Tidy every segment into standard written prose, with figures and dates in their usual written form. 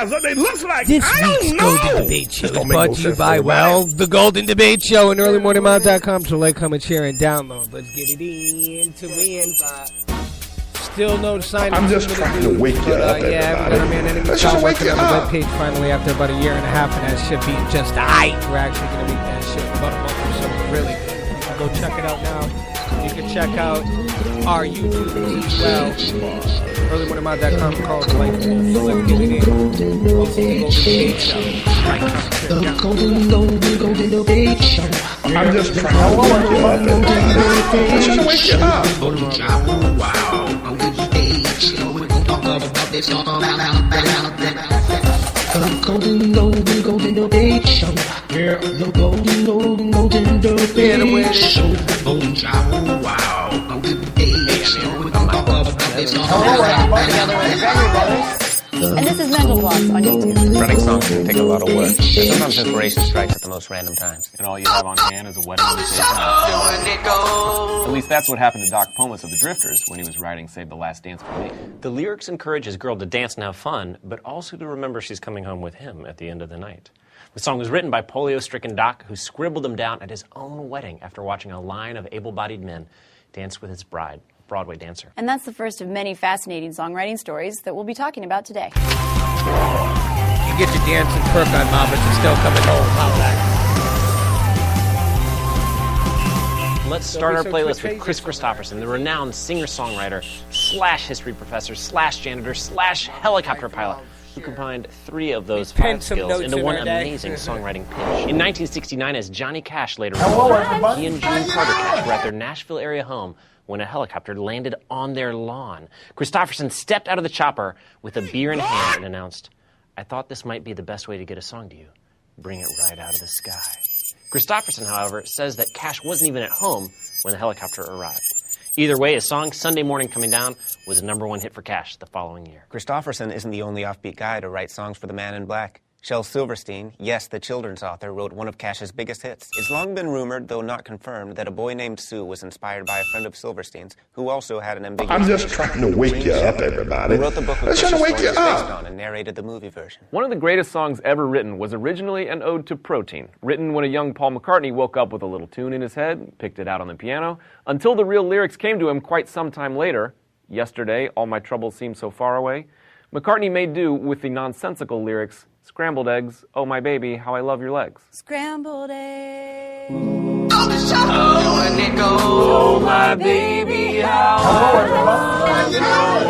guys what they look like. This week's Golden Debate Show is brought to you by, well, the Golden Debate Show and earlymorningmouth.com. So like, comment, share, and download. Let's get it in to win. Still no sign. I'm just trying to wake you up, yeah, we got our man Enemy John working on the webpage finally after about a year and a half, and that shit being just aight. We're actually going to make that shit in about a month or so. Really good. You can go check it out now. You can check out our YouTube as well. earlymorningmouth.com. Call the like. So let's get it in. Also, the Golden Debate Show. I'm just trying to wake you up, everybody. I'm trying to wake you up. We're gonna talk about this, talk about Golden Debate Show. Yeah, the Golden Debate Show. Golden Debate Show. We're gonna talk about this, talk about And this is Mental Blocks on YouTube. Writing songs can take a lot of work. Sometimes inspiration strikes at the most random times. And all you have on hand is a wedding invitation. At least that's what happened to Doc Pomus of the Drifters when he was writing Save the Last Dance for Me. The lyrics encourage his girl to dance and have fun, but also to remember she's coming home with him at the end of the night. The song was written by polio-stricken Doc, who scribbled them down at his own wedding after watching a line of able-bodied men dance with his bride, Broadway dancer. And that's the first of many fascinating songwriting stories that we'll be talking about today. You get your dancing perk on, Mom, but you're still coming home. How's that? Let's start our playlist with Chris Christopherson, the renowned singer-songwriter / history professor / janitor / helicopter pilot, who combined 3 of those 5 skills into one amazing songwriting pitch. In 1969, as Johnny Cash later wrote, he and June Carter Cash were at their Nashville area home when a helicopter landed on their lawn. Christopherson stepped out of the chopper with a beer in hand and announced, "I thought this might be the best way to get a song to you. Bring it right out of the sky." Christopherson, however, says that Cash wasn't even at home when the helicopter arrived. Either way, his song, Sunday Morning Coming Down, was a #1 hit for Cash the following year. Christopherson isn't the only offbeat guy to write songs for the Man in Black. Shel Silverstein, yes, the children's author, wrote one of Cash's biggest hits. It's long been rumored, though not confirmed, that A Boy Named Sue was inspired by a friend of Silverstein's, who also had an ambiguous... I'm just trying to wake you up, everybody. Who wrote the book of Chris's story based on and narrated the movie version. One of the greatest songs ever written was originally an ode to protein, written when a young Paul McCartney woke up with a little tune in his head, picked it out on the piano, until the real lyrics came to him quite some time later. Yesterday, all my troubles seem so far away. McCartney made do with the nonsensical lyrics, "Scrambled eggs, oh my baby, how I love your legs." Scrambled eggs. Oh my baby, how I love your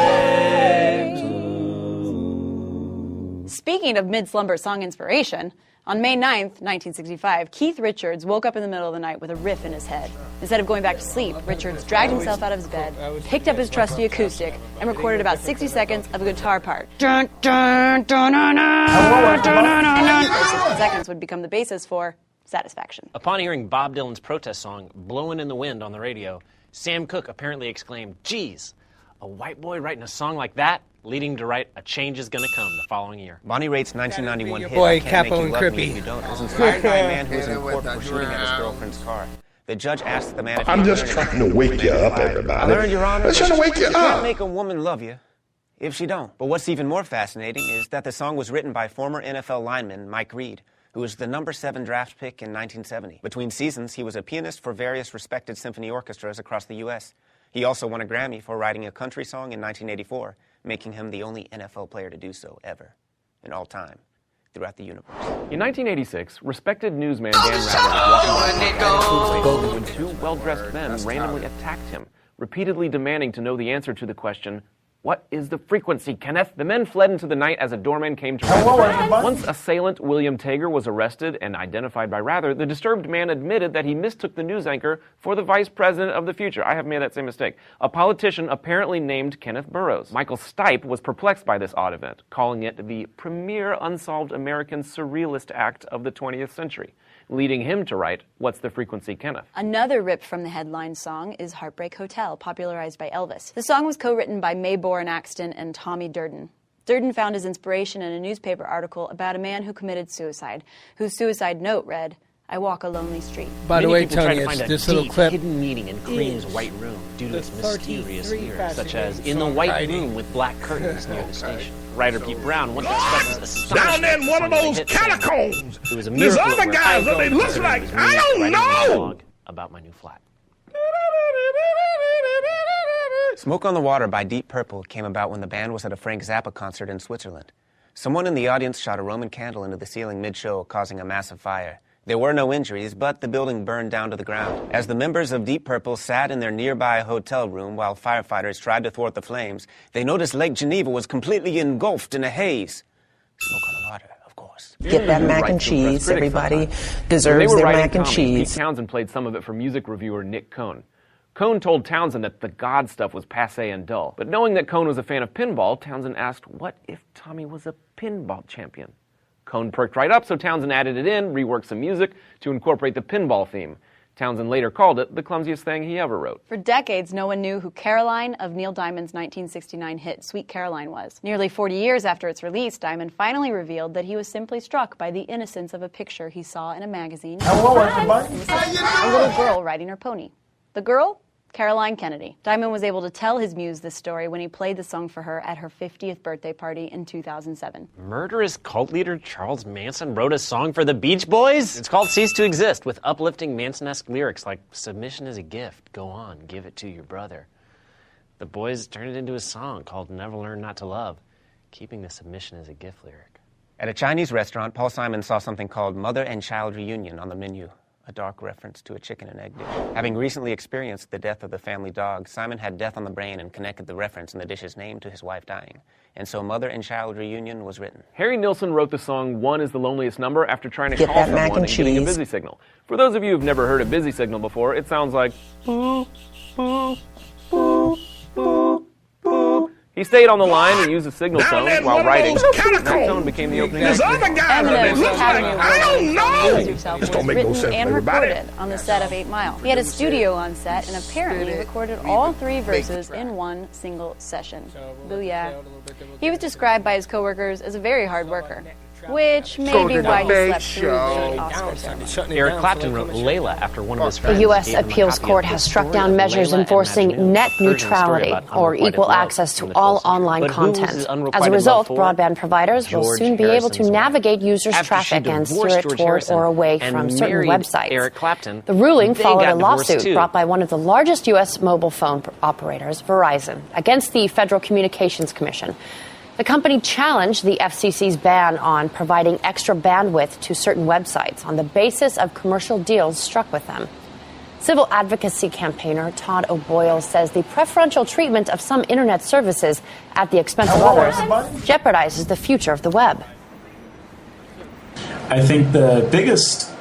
legs. Speaking of mid-slumber song inspiration, on May 9th, 1965, Keith Richards woke up in the middle of the night with a riff in his head. Instead of going back to sleep, Richards dragged himself out of his bed, picked up his trusty acoustic, and recorded about 60 seconds of a guitar part. Dun, dun, dun, dun, dun, dun, dun, dun. 60 seconds would become the basis for Satisfaction. Upon hearing Bob Dylan's protest song, Blowin' in the Wind, on the radio, Sam Cooke apparently exclaimed, "Geez, a white boy writing a song like that?" leading him to write A Change Is Gonna Come the following year. Bonnie Raitt's 1991 hit, boy, I Can't Capo Make You and Love Me Crippy. If You Don't, was inspired by a man who was in court for shooting at his girlfriend's car. The judge asked the man if I'm just trying to wake you up, everybody. I learned, Your Honor, I'm trying to wake you you can't up. make a woman love you if she don't. But what's even more fascinating is that the song was written by former NFL lineman Mike Reed, who was the #7 draft pick in 1970. Between seasons, he was a pianist for various respected symphony orchestras across the U.S. He also won a Grammy for writing a country song in 1984, making him the only NFL player to do so ever, in all time, throughout the universe. In 1986, respected newsman Dan Rather was walking down when 2 well-dressed men randomly attacked him, repeatedly demanding to know the answer to the question, "What is the frequency, Kenneth?" The men fled into the night as a doorman came to rescue them. Once assailant William Tager was arrested and identified by Rather, the disturbed man admitted that he mistook the news anchor for the vice president of the future. I have made that same mistake. A politician apparently named Kenneth Burroughs. Michael Stipe was perplexed by this odd event, calling it the premier unsolved American surrealist act of the 20th century, leading him to write, "What's the frequency, Kenneth?" Another rip from the headline song is Heartbreak Hotel, popularized by Elvis. The song was co-written by Mae Boren Axton and Tommy Durden. Durden found his inspiration in a newspaper article about a man who committed suicide, whose suicide note read, I walk a lonely street. By the way, Many people try Tony, to find it's a this little deep, clip. hidden meaning in Cream's White Room due to its mysterious lyrics, such as "In the white room with black curtains near the station." Writer Pete Brown once expressed his astonishment Down in one of those hit catacombs. It was a There's miracle other where guys that they look like. I don't know. About my new flat. Smoke on the Water by Deep Purple came about when the band was at a Frank Zappa concert in Switzerland. Someone in the audience shot a Roman candle into the ceiling mid-show, causing a massive fire. There were no injuries, but the building burned down to the ground. As the members of Deep Purple sat in their nearby hotel room while firefighters tried to thwart the flames, they noticed Lake Geneva was completely engulfed in a haze. Smoke on the Water, of course. Get that mac and cheese. Everybody deserves their mac and cheese. Pete Townsend played some of it for music reviewer Nick Cohn. Cohn told Townsend that the God stuff was passé and dull. But knowing that Cohn was a fan of pinball, Townsend asked, what if Tommy was a pinball champion? Cohn perked right up, so Townsend added it in, reworked some music to incorporate the pinball theme. Townsend later called it the clumsiest thing he ever wrote. For decades, no one knew who Caroline of Neil Diamond's 1969 hit Sweet Caroline was. Nearly 40 years after its release, Diamond finally revealed that he was simply struck by the innocence of a picture he saw in a magazine. Hello, everybody. A little girl riding her pony. The girl? Caroline Kennedy. Diamond was able to tell his muse this story when he played the song for her at her 50th birthday party in 2007. Murderous cult leader Charles Manson wrote a song for the Beach Boys? It's called Cease to Exist, with uplifting Manson-esque lyrics like, submission is a gift, go on, give it to your brother. The boys turned it into a song called Never Learn Not to Love, keeping the submission as a gift lyric. At a Chinese restaurant, Paul Simon saw something called Mother and Child Reunion on the menu, a dark reference to a chicken and egg dish. Having recently experienced the death of the family dog, Simon had death on the brain and connected the reference in the dish's name to his wife dying. And so Mother and Child Reunion was written. Harry Nilsson wrote the song One is the Loneliest Number after trying to Get call that mac someone and and getting a cheese. busy signal. For those of you who've never heard a busy signal before, it sounds like boo, boo, boo, boo, boo. He stayed on the line and used a signal tone while writing. That tone became the opening There's act. other guys that they Eminem's look like. Academy I don't Award know. Lose Yourself This was don't make no written sense, and everybody. recorded on the set of 8 Mile. He had a studio on set and apparently recorded all 3 verses in one single session. Booyah. He was described by his coworkers as a very hard worker, which may be why he slept through the Oscar ceremony. Eric Clapton wrote Layla after one of his friends. The U.S. gave him a Appeals copy Court of has the struck story down of measures Layla and enforcing Majnun, net version story neutrality, about or unrequited equal love access to from the all 12th century. online But who was his content. As a unrequited result, love for? broadband providers will George soon be able to Harrison's wife. navigate users' After she traffic and steer divorced it George toward Harrison or away and from certain married websites. Eric Clapton, The ruling they followed got a divorced lawsuit too. brought by one of the largest U.S. mobile phone operators, Verizon, against the Federal Communications Commission. The company challenged the FCC's ban on providing extra bandwidth to certain websites on the basis of commercial deals struck with them. Civil advocacy campaigner Todd O'Boyle says the preferential treatment of some internet services at the expense of others jeopardizes the future of the web. I think the biggest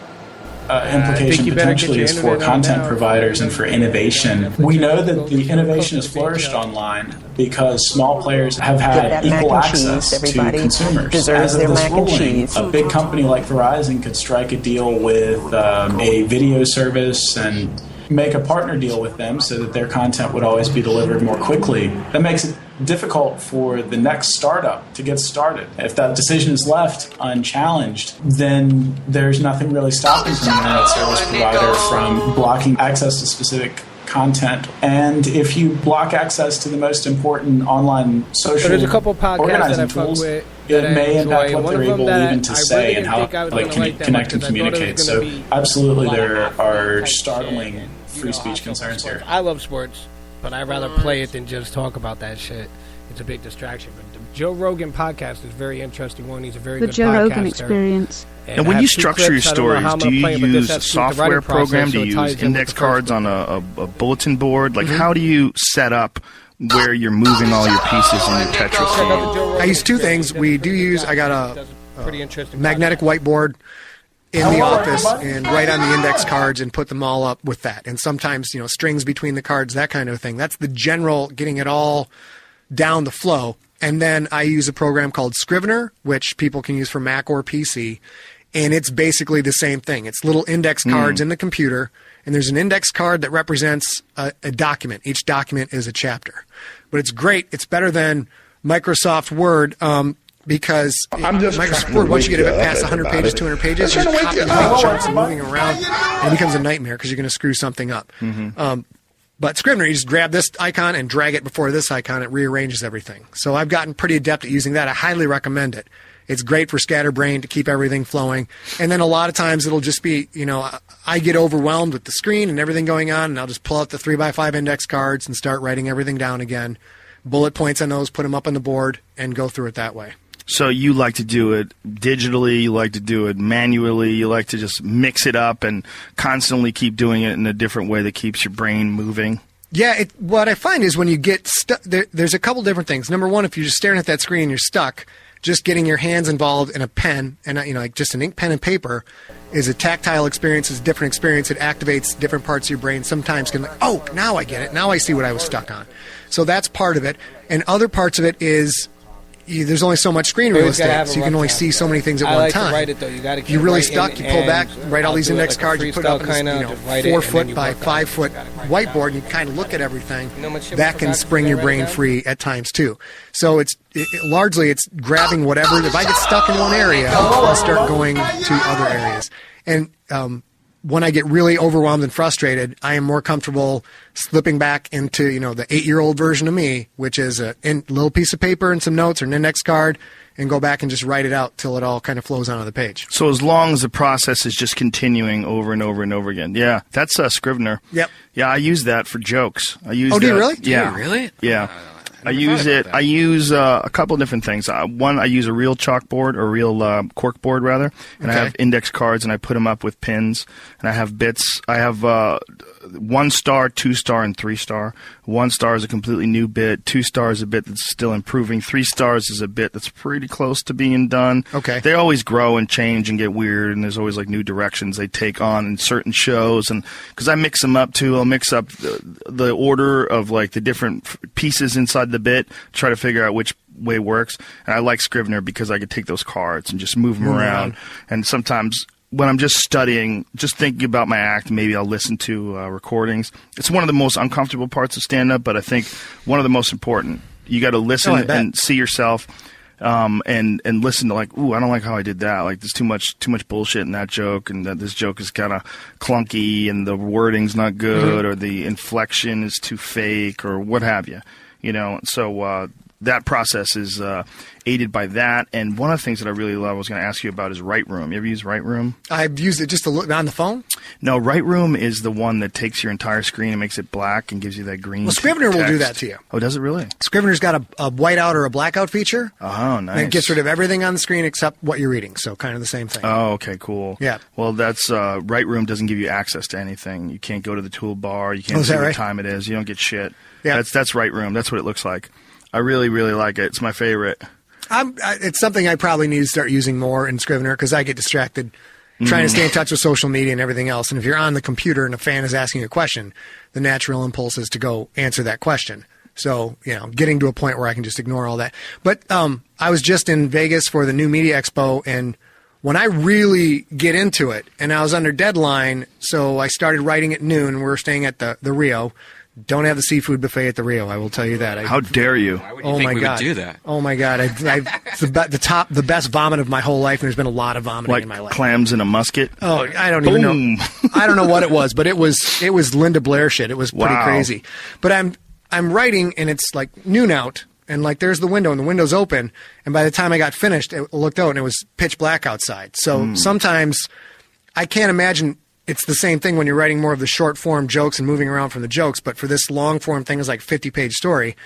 implication potentially is for content providers and for innovation. We know that the innovation has flourished online because small players have had equal access to consumers. Deserves As of their this mac and ruling, cheese. a big company like Verizon could strike a deal with a video service and make a partner deal with them so that their content would always be delivered more quickly. That makes it difficult for the next startup to get started. If that decision is left unchallenged, then there's nothing really stopping the internet service provider from blocking access to specific content. And if you block access to the most important online social there's a couple podcasts organizing that I fuck tools, with it that I may impact enjoy. what One they're of them able that even to I say really and didn't how think I was gonna like that connect much and 'cause I thought it was communicate. gonna So be absolutely a lot there of are type startling shit and, free speech I concerns fuck with here. sports. I love sports, but I'd rather play it than just talk about that shit. It's a big distraction. But the Joe Rogan podcast is a very interesting one. He's a very The good Joe podcaster. Rogan Experience. And when I you have 2 structure your clips. I don't know how stories, I'm do gonna you play it, but this use has a to do with the software writing process, program? so Do it you ties use in with index the first cards one. on a bulletin board? Like, how do you set up where you're moving all your pieces in your Tetris game? I use 2 things. We do use, I got a magnetic whiteboard in the office and write on the index cards and put them all up with that. And sometimes, strings between the cards, that kind of thing. That's the general, getting it all down the flow. And then I use a program called Scrivener, which people can use for Mac or PC. And it's basically the same thing. It's little index cards in the computer. And there's an index card that represents a document. Each document is a chapter. But it's great. It's better than Microsoft Word. because Microsoft Word, once you get it past 100 pages, 200 pages, you're copying chunks and moving around, and it becomes a nightmare because you're going to screw something up. But Scrivener, you just grab this icon and drag it before this icon. It rearranges everything. So I've gotten pretty adept at using that. I highly recommend it. It's great for scatterbrain to keep everything flowing. And then a lot of times it'll just be, I get overwhelmed with the screen and everything going on, and I'll just pull out the 3x5 index cards and start writing everything down again. Bullet points on those, put them up on the board, and go through it that way. So you like to do it digitally, you like to do it manually, you like to just mix it up and constantly keep doing it in a different way that keeps your brain moving? Yeah, what I find is when you get stuck, there's a couple different things. Number one, if you're just staring at that screen and you're stuck, just getting your hands involved in a pen and like just an ink pen and paper is a tactile experience, is a different experience. It activates different parts of your brain. Sometimes can now I get it. Now I see what I was stuck on. So that's part of it. And other parts of it is there's only so much screen real estate, so you can only see so many things at one time. To write it, though. You got to keep you're really writing, stuck. You pull back, write all these index cards. You put it up on this 4 foot by 5 foot whiteboard, and you kind of look at everything. That can spring your brain free at times too. So largely it's grabbing whatever. If I get stuck in one area, I'll start going to other areas. And when I get really overwhelmed and frustrated, I am more comfortable slipping back into, the 8-year-old version of me, which is a little piece of paper and some notes or an index card, and go back and just write it out till it all kind of flows onto the page. So as long as the process is just continuing over and over and over again. Yeah, that's Scrivener. Yep. Yeah, I use that for jokes. Do you really? Yeah. Do you really? Yeah. I use it. I use a couple different things. One, I use a real chalkboard or real cork board rather, and I have index cards, and I put them up with pins, and I have bits. I have 1 star, 2 star, and 3 star. 1 star is a completely new bit. 2 star is a bit that's still improving. 3 stars is a bit that's pretty close to being done. Okay. They always grow and change and get weird, and there's always like new directions they take on in certain shows, and because I mix them up too, I'll mix up the order of like the different pieces inside the bit, try to figure out which way works. And I like Scrivener because I could take those cards and just move them around. And sometimes when I'm just studying, just thinking about my act, maybe I'll listen to recordings. It's one of the most uncomfortable parts of stand-up, but I think one of the most important. You got to listen and see yourself, and listen to like, ooh, I don't like how I did that. Like, there's too much bullshit in that joke, and that this joke is kind of clunky, and the wording's not good, or the inflection is too fake, or what have you. So that process is aided by that. And one of the things that I really love, I was going to ask you about, is Write Room. You ever use Write Room? I've used it just to look on the phone. No, Write Room is the one that takes your entire screen and makes it black and gives you that green text. Scrivener will do that to you. Oh, does it really? Scrivener's got a whiteout or a blackout feature. Oh, nice. And it gets rid of everything on the screen except what you're reading. So kind of the same thing. Oh, okay, cool. Yeah. Well, that's Write Room doesn't give you access to anything. You can't go to the toolbar. You can't see what time it is. You don't get shit. Yeah. That's Write Room. That's what it looks like. I really, really like it. It's my favorite. It's something I probably need to start using more in Scrivener because I get distracted trying to stay in touch with social media and everything else. And if you're on the computer and a fan is asking a question, the natural impulse is to go answer that question. So, getting to a point where I can just ignore all that. But I was just in Vegas for the New Media Expo, and when I really get into it, and I was under deadline, so I started writing at noon. We were staying at the Rio. Don't have the seafood buffet at the Rio, I will tell you that. How dare you? Why would you think we would do that? Oh, my God. It's the best vomit of my whole life, and there's been a lot of vomiting in my life. Like clams in a musket? Oh, I don't even know. I don't know what it was, but it was Linda Blair shit. It was pretty crazy. But I'm writing, and it's like noon out, and like there's the window, and the window's open, and by the time I got finished, I looked out, and it was pitch black outside. So sometimes I can't imagine. It's the same thing when you're writing more of the short form jokes and moving around from the jokes, but for this long form thing is like 50-page story.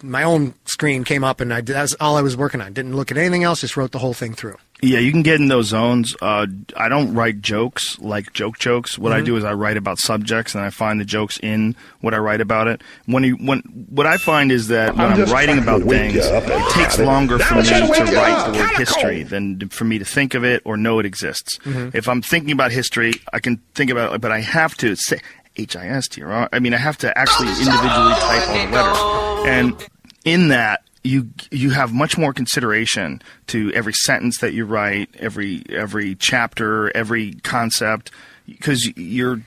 My own screen came up, and that's all I was working on. Didn't look at anything else, just wrote the whole thing through. Yeah, you can get in those zones. I don't write jokes like jokes. What I do is I write about subjects, and I find the jokes in what I write about it. What I find is that when I'm writing about things, it takes longer for me to write the word history than for me to think of it or know it exists. If I'm thinking about history, I can think about it, but I have to say H-I-S-T-R. I mean, I have to actually individually type all the letters. And in that, you have much more consideration to every sentence that you write, every chapter, every concept, because you're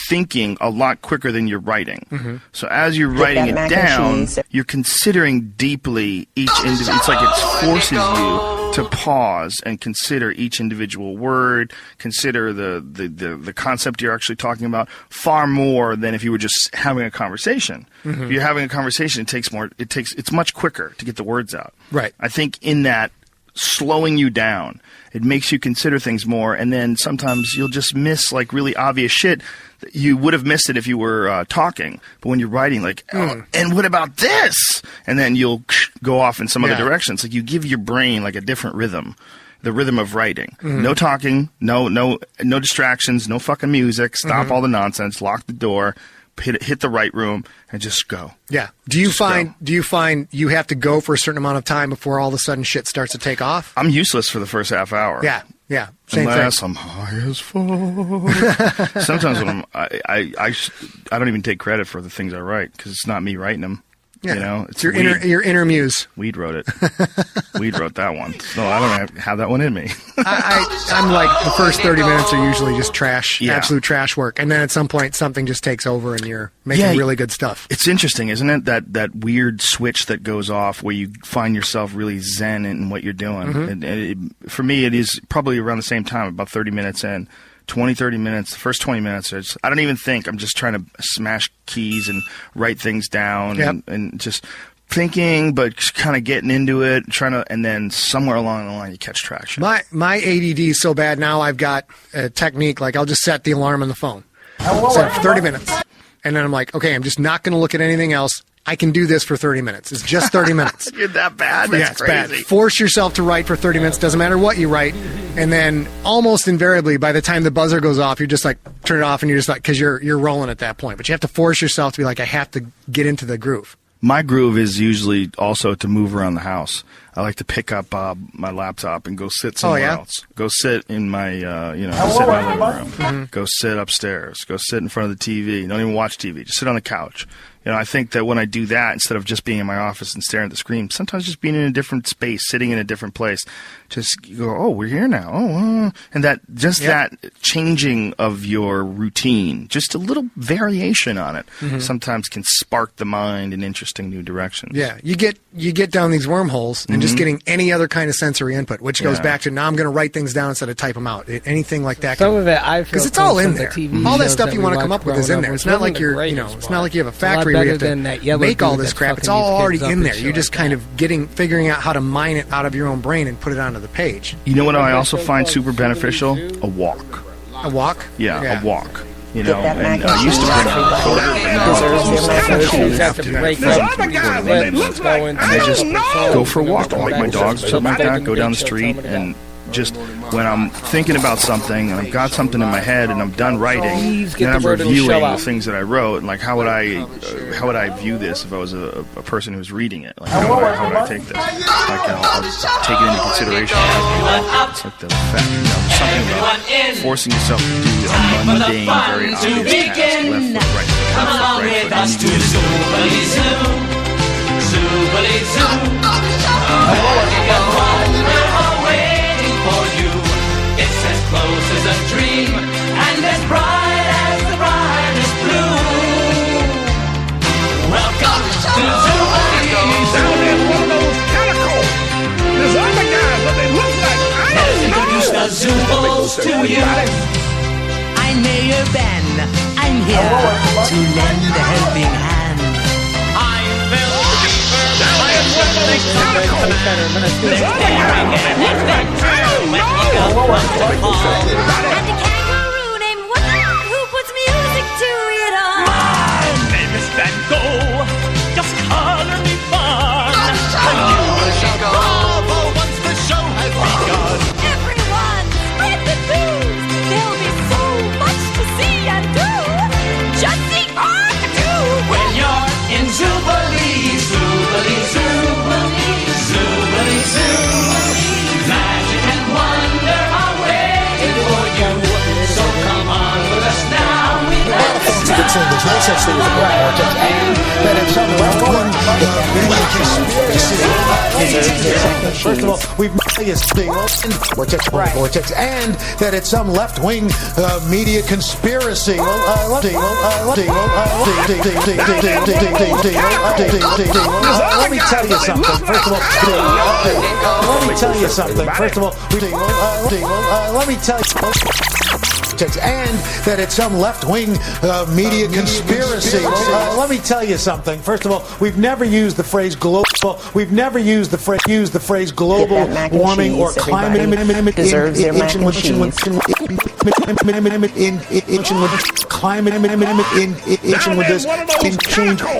thinking a lot quicker than you're writing. So as you're writing it down, you're considering deeply each individual. It's like it forces you to pause and consider each individual word, consider the concept you're actually talking about far more than if you were just having a conversation. If you're having a conversation, it's much quicker to get the words out. Right. I think in that slowing you down, it makes you consider things more, and then sometimes you'll just miss like really obvious shit. You would have missed it if you were talking, but when you're writing, like, oh, and what about this? And then you'll go off in some other direction. It's like you give your brain like a different rhythm, the rhythm of writing. No talking, no distractions, no fucking music. Stop all the nonsense. Lock the door. Hit the right room and just go. Yeah. Do you find you have to go for a certain amount of time before all of a sudden shit starts to take off? I'm useless for the first half hour. Yeah. Same Unless thing. I'm high as fuck. Sometimes when I don't even take credit for the things I write because it's not me writing them. Yeah. You know, it's your inner muse. Weed wrote it. Weed wrote that one. No, I don't have that one in me. I'm like the first 30 minutes are usually just trash, absolute trash work, and then at some point something just takes over and you're making really good stuff. It's interesting, isn't it? That weird switch that goes off where you find yourself really zen in what you're doing. And for me, it is probably around the same time, about 30 minutes in. 20, 30 minutes, the first 20 minutes, I don't even think. I'm just trying to smash keys and write things down and just thinking, but kind of getting into it, and then somewhere along the line you catch traction. My ADD is so bad now I've got a technique, like I'll just set the alarm on the phone. Set it for 30 minutes. And then I'm like, okay, I'm just not going to look at anything else. I can do this for 30 minutes. It's just 30 minutes. You're that bad? That's crazy. Bad. Force yourself to write for 30 minutes. Doesn't matter what you write. And then almost invariably, by the time the buzzer goes off, you're just like, turn it off, and you're just like, because you're rolling at that point. But you have to force yourself to be like, I have to get into the groove. My groove is usually also to move around the house. I like to pick up my laptop and go sit somewhere else. Go sit in my, sit in my living room. Go sit upstairs. Go sit in front of the TV. Don't even watch TV. Just sit on the couch. You know, I think that when I do that, instead of just being in my office and staring at the screen, sometimes just being in a different space, sitting in a different place, just go, oh, we're here now. Oh, and that changing of your routine, just a little variation on it, sometimes can spark the mind in interesting new directions. Yeah, you get down these wormholes and just getting any other kind of sensory input, which goes back to now I'm going to write things down instead of type them out. Anything like that. Some of it, I feel, because it's all in there. All that stuff you want to come up with is in there. It's not like it's not like you have a factory where you have to make all this crap. It's all already in there. You're just kind of figuring out how to mine it out of your own brain and put it onto the page. You know what I also find super beneficial? A walk. A walk? Yeah, a walk. You know, and I used to bring a recorder, and I just go for a walk. I like my dogs, something like that, go down the street, and just when I'm thinking about something and I've got something in my head and I'm done writing, then I'm reviewing the things that I wrote and like how would I view this if I was a person who's reading it? Like how would I take this? Like I'll take it into consideration. It's like the fact, there's something about forcing yourself to do a mundane, very obvious task. Left foot, right foot, Come along with us to Zoobly Zoo. Zoobly Zoo. We're all waiting for you. It's as close as a dream and as bright as the brightest blue. Welcome to Zoobly Zoo. One of those tentacles. There's other guys, but they look like I Let's introduce the Zoobos to you. I'm Mayor Ben. I'm here to lend a helping hand. I'm Phil Beaver. I am one of those tentacles. There's other guys, but they look like I don't know. And the kangaroo named Woodland who puts music to it all. My name is Van Gogh. Just color me fun. And you will shout bravo once the show has begun. Everyone, spread the news. There'll be so much to see and do. Just see or do. When you're in Zoobly, Zoobly, Zoobly, Zoobly, Zoo, magic and wonder are waiting for you. saying there's no such thing as a black vortex, and that it's some left-wing media conspiracy. First of all, we've vortex, and that it's some left-wing media conspiracy. Let me tell you something. First of all, let me tell you something. First of all, let me tell you. And that it's some left-wing media conspiracy. Let me tell you something. First of all, we've never used the phrase global. We've never used the phrase global warming or climate deserves their mac and cheese.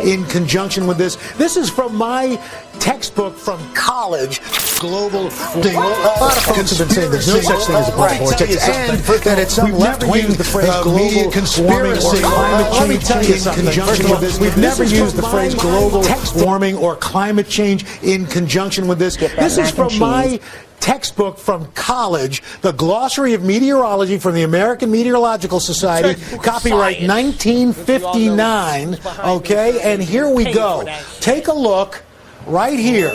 In conjunction with this. This is from my textbook from college. Global. A lot of folks have been saying there's no such thing as a black vortex, and that it's some left-wing media conspiracy. Let me tell you something. In conjunction with this, we've never used the phrase global warming or climate change in conjunction with this. This is from my textbook from college, the Glossary of Meteorology from the American Meteorological Society, copyright 1959. Okay, and here we go. Take a look right here.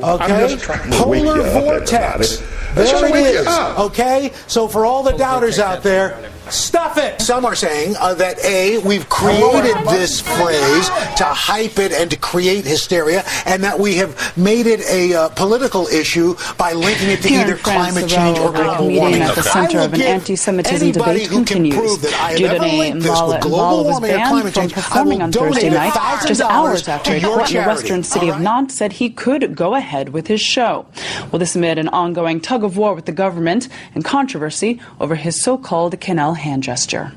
Okay, polar vortex. There it is. Okay, so for all the doubters out there, stuff it. Some are saying that we've created this phrase to hype it and to create hysteria, and that we have made it a political issue by linking it to either climate change or global warming. At the center of an anti-Semitism debate continues. Dieudonné Mbala was banned from performing on Thursday night, just hours after a court in the western city of Nantes said he could go ahead with his show. Well, this amid an ongoing tug-of-war with the government and controversy over his so-called Canal hand gesture.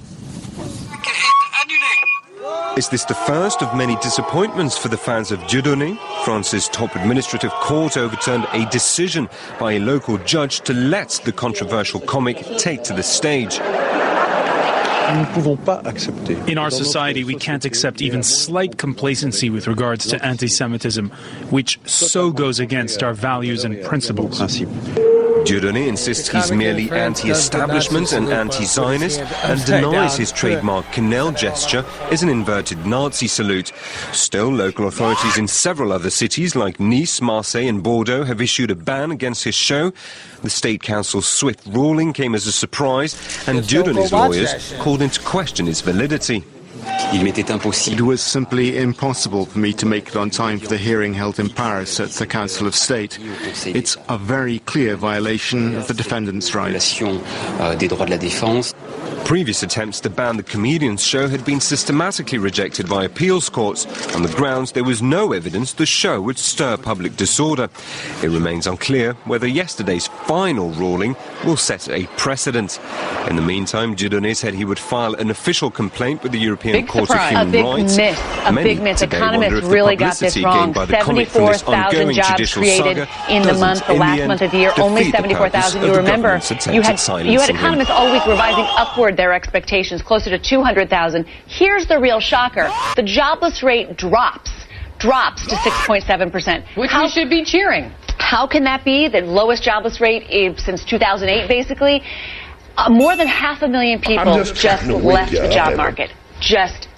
Is this the first of many disappointments for the fans of Dieudonné? France's top administrative court overturned a decision by a local judge to let the controversial comic take to the stage. In our society, we can't accept even slight complacency with regards to anti-Semitism, which so goes against our values and principles. Dieudonné insists he's merely anti-establishment and anti-Zionist and denies his trademark Canal gesture is an inverted Nazi salute. Still, local authorities in several other cities like Nice, Marseille and Bordeaux have issued a ban against his show. The State Council's swift ruling came as a surprise, and Dieudonné's lawyers called into question its validity. It was simply impossible for me to make it on time for the hearing held in Paris at the Council of State. It's a very clear violation of the defendant's rights. Previous attempts to ban the comedian's show had been systematically rejected by appeals courts on the grounds there was no evidence the show would stir public disorder. It remains unclear whether yesterday's final ruling will set a precedent. In the meantime, Dieudonné said he would file an official complaint with the European Court of Human Rights. A big myth. Economists really got this wrong. 74,000 jobs created in the month, the last month of the year. Only 74,000. You remember, you had economists all week revising upward their expectations, closer to 200,000. Here's the real shocker. The jobless rate drops to 6.7%. Which we should be cheering. How can that be? The lowest jobless rate since 2008, basically. More than 500,000 people just left the job market. Just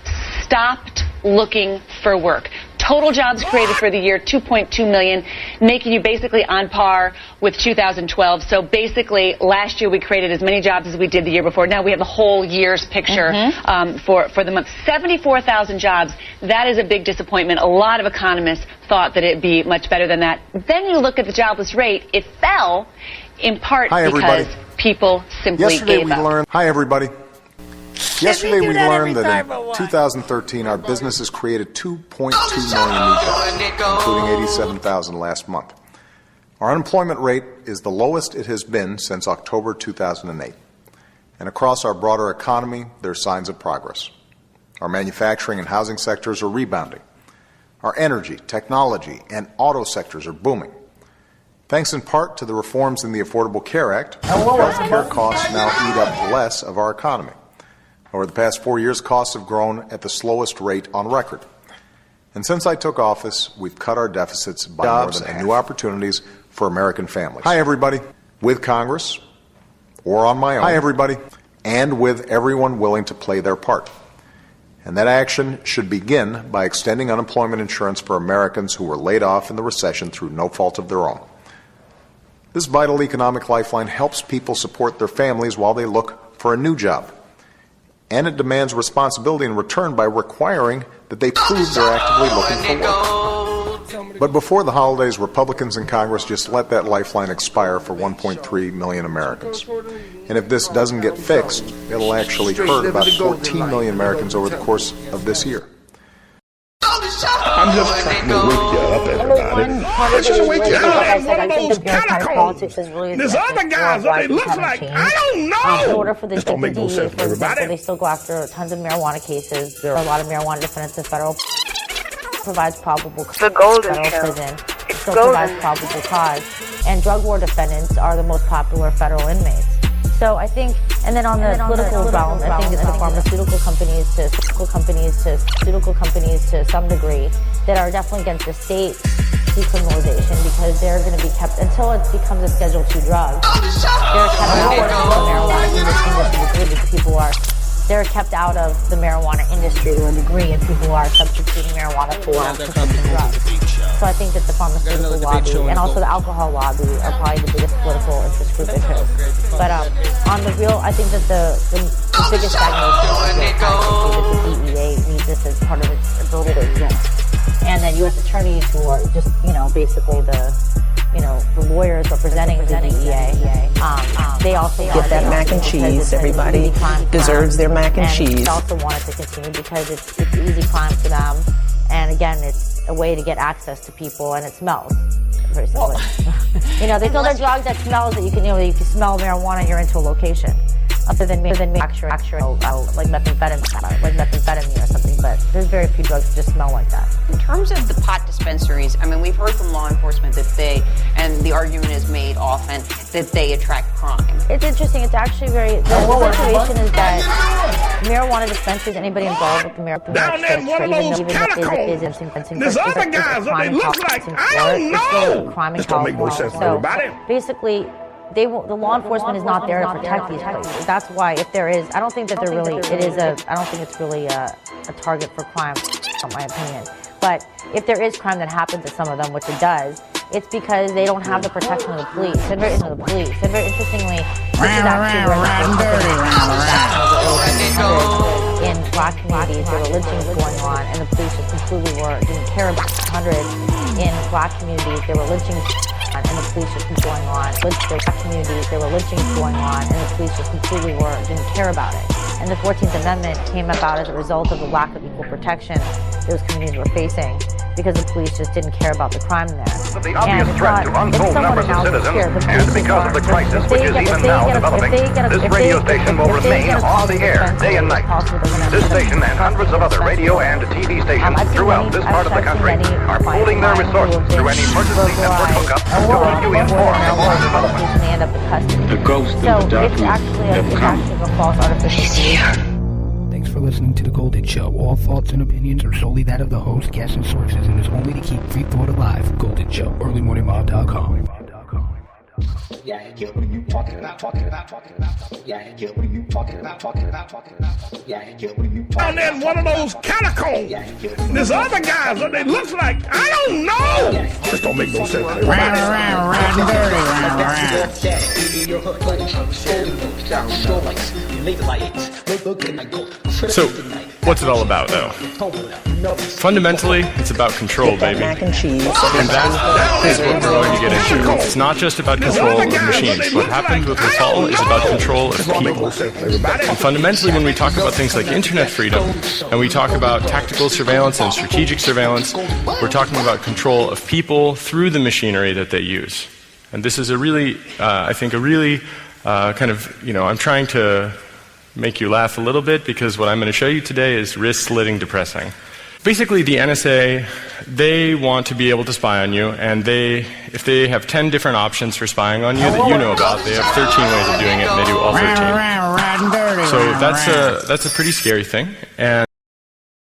stopped looking for work. Total jobs created for the year, 2.2 million, making you basically on par with 2012. So basically, last year we created as many jobs as we did the year before. Now we have the whole year's picture for the month. 74,000 jobs. That is a big disappointment. A lot of economists thought that it'd be much better than that. Then you look at the jobless rate. It fell in part because people simply gave up. Hi, everybody. Yesterday we learned that in 2013 our businesses created 2.2 million new jobs, including 87,000 last month. Our unemployment rate is the lowest it has been since October 2008. And across our broader economy, there are signs of progress. Our manufacturing and housing sectors are rebounding. Our energy, technology, and auto sectors are booming. Thanks in part to the reforms in the Affordable Care Act, health care costs now eat up less of our economy. Over the past 4 years, costs have grown at the slowest rate on record. And since I took office, we've cut our deficits by jobs and new opportunities for American families. Hi, everybody. With Congress, or on my own. Hi, everybody. And with everyone willing to play their part. And that action should begin by extending unemployment insurance for Americans who were laid off in the recession through no fault of their own. This vital economic lifeline helps people support their families while they look for a new job. And it demands responsibility in return by requiring that they prove they're actively looking for work. But before the holidays, Republicans in Congress just let that lifeline expire for 1.3 million Americans. And if this doesn't get fixed, it'll actually hurt about 14 million Americans over the course of this year. I'm just trying to wake you up, everybody. Let's just wake you up. One of those catacombs. There's other guys that they look like. I don't know. In order for the don't make no sense, for example, they still go after tons of marijuana cases. There are a lot of marijuana defendants in federal provides probable cause. The federal prison still provides probable cause. And drug war defendants are the most popular federal inmates. So I think, and then on the political realm, I think it's the pharmaceutical companies to some degree that are definitely against the state decriminalization because they're going to be kept until it becomes a Schedule II drug. They're kept out of the marijuana industry to a degree, and people are substituting marijuana for prescription drugs. So I think that the pharmaceutical lobby and also the alcohol lobby are probably the biggest political interest group interest. But on the real, I think that the biggest stagnation is that the DEA needs this as part of its ability to exist. And then U.S. attorneys who are just, basically the lawyers representing the DEA, they also get that mac and cheese. Everybody deserves their mac and cheese. They also want it to continue because it's easy crime for them. And again, it's a way to get access to people, and it smells. Very simply. They sell their drug that smells that you can smell marijuana, you're into a location. Other than manufacturing like methamphetamine or something, but there's very few drugs that just smell like that. In terms of the pot dispensaries, we've heard from law enforcement that and the argument is made often, that they attract crime. It's interesting. It's actually the situation is that marijuana dispensaries, anybody involved with the marijuana down there in one of those catacombs, there's other guys that they look like. I don't know. This don't make no sense to everybody. Basically, the law enforcement is not there to protect these places. That's why if there is, I don't think that I don't think it's really a target for crime, in my opinion. But if there is crime that happens at some of them, which it does, it's because they don't have the protection of the police. And very interestingly, this is actually where in black communities there were lynchings going on, and the police just completely didn't care about 100 in black communities. There were lynchings. And the police just keep going on. There were lynchings going on, and the police just completely didn't care about it. And the 14th Amendment came about as a result of the lack of equal protection those communities were facing because the police just didn't care about the crime there. But the obvious threat to untold numbers of citizens, and because of the crisis which is even now developing, this radio station will remain on the air day and night. This station and hundreds of other radio and TV stations throughout this part of the country are pooling their resources through any emergency network hookup to keep you informed of all developments. The ghost of the dark it's actually a false artificial solution. Thanks for listening to The Golden Show. All thoughts and opinions are solely that of the host, guests, and sources, and is only to keep free thought alive. Golden Show, earlymorningmob.com. Yeah, I get what you talking about. Yeah, I get what you talking about. Yeah, I get what you talking about. Down there in one of those catacombs, there's other guys that they look like. I don't know. Just don't make no sense. So, what's it all about, though? Fundamentally, it's about control, baby. Mac and cheese. And that is what we're going to get into. It's not just about control of machines. What happens with Rafal is about control of people. And fundamentally, when we talk about things like internet freedom, and we talk about tactical surveillance and strategic surveillance, we're talking about control of people through the machinery that they use. And this is a really, I think, kind of, I'm trying to make you laugh a little bit because what I'm going to show you today is wrist-slitting depressing. Basically, the NSA, they want to be able to spy on you, and if they have 10 different options for spying on you that you know about, they have 13 ways of doing it, and they do all 13. So that's a pretty scary thing. And